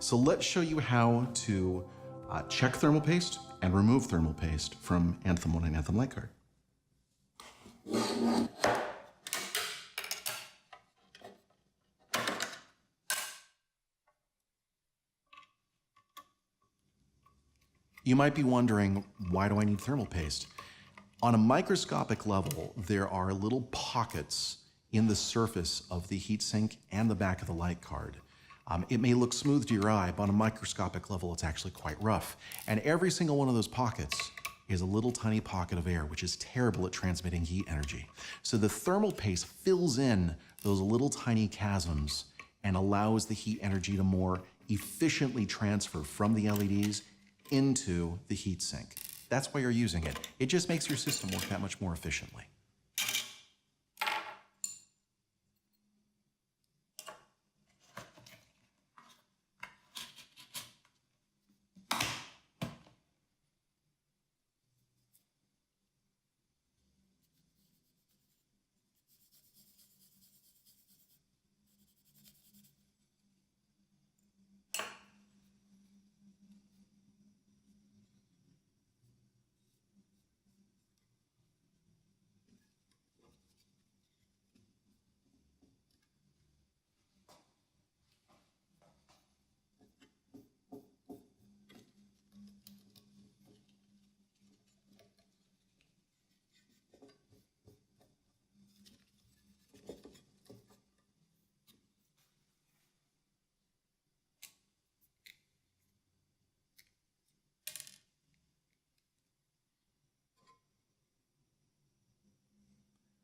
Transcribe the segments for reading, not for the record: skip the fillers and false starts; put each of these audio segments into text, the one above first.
So let's show you how to check thermal paste and remove thermal paste from Anthem 1 and Anthem light card. You might be wondering, why do I need thermal paste? On a microscopic level, there are little pockets in the surface of the heatsink and the back of the light card. It may look smooth to your eye, but on a microscopic level, it's actually quite rough. And every single one of those pockets is a little tiny pocket of air, which is terrible at transmitting heat energy. So the thermal paste fills in those little tiny chasms and allows the heat energy to more efficiently transfer from the LEDs into the heatsink. That's why you're using it. It just makes your system work that much more efficiently.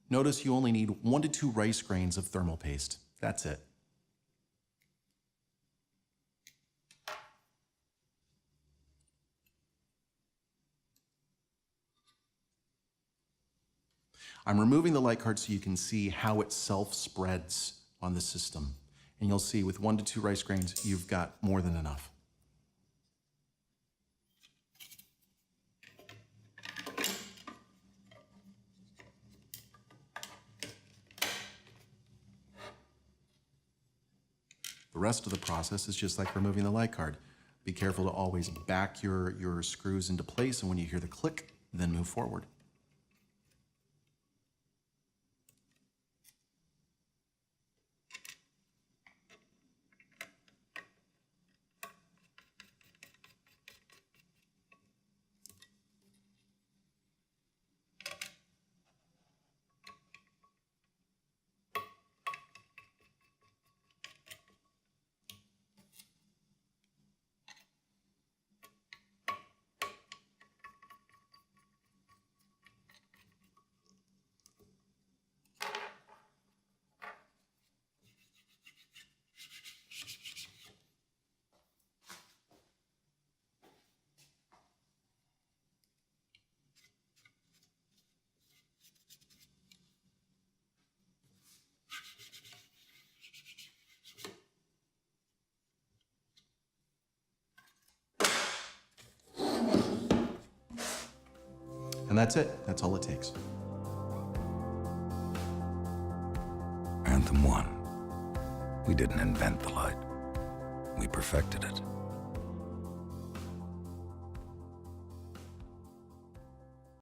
Notice you only need 1 to 2 rice grains of thermal paste. That's it. I'm removing the light card so you can see how it self-spreads on the system. And you'll see with 1 to 2 rice grains, you've got more than enough. The rest of the process is just like removing the light card. Be careful to always back your screws into place, and when you hear the click, then move forward. And that's it. That's all it takes. Anthem 1. We didn't invent the light. We perfected it.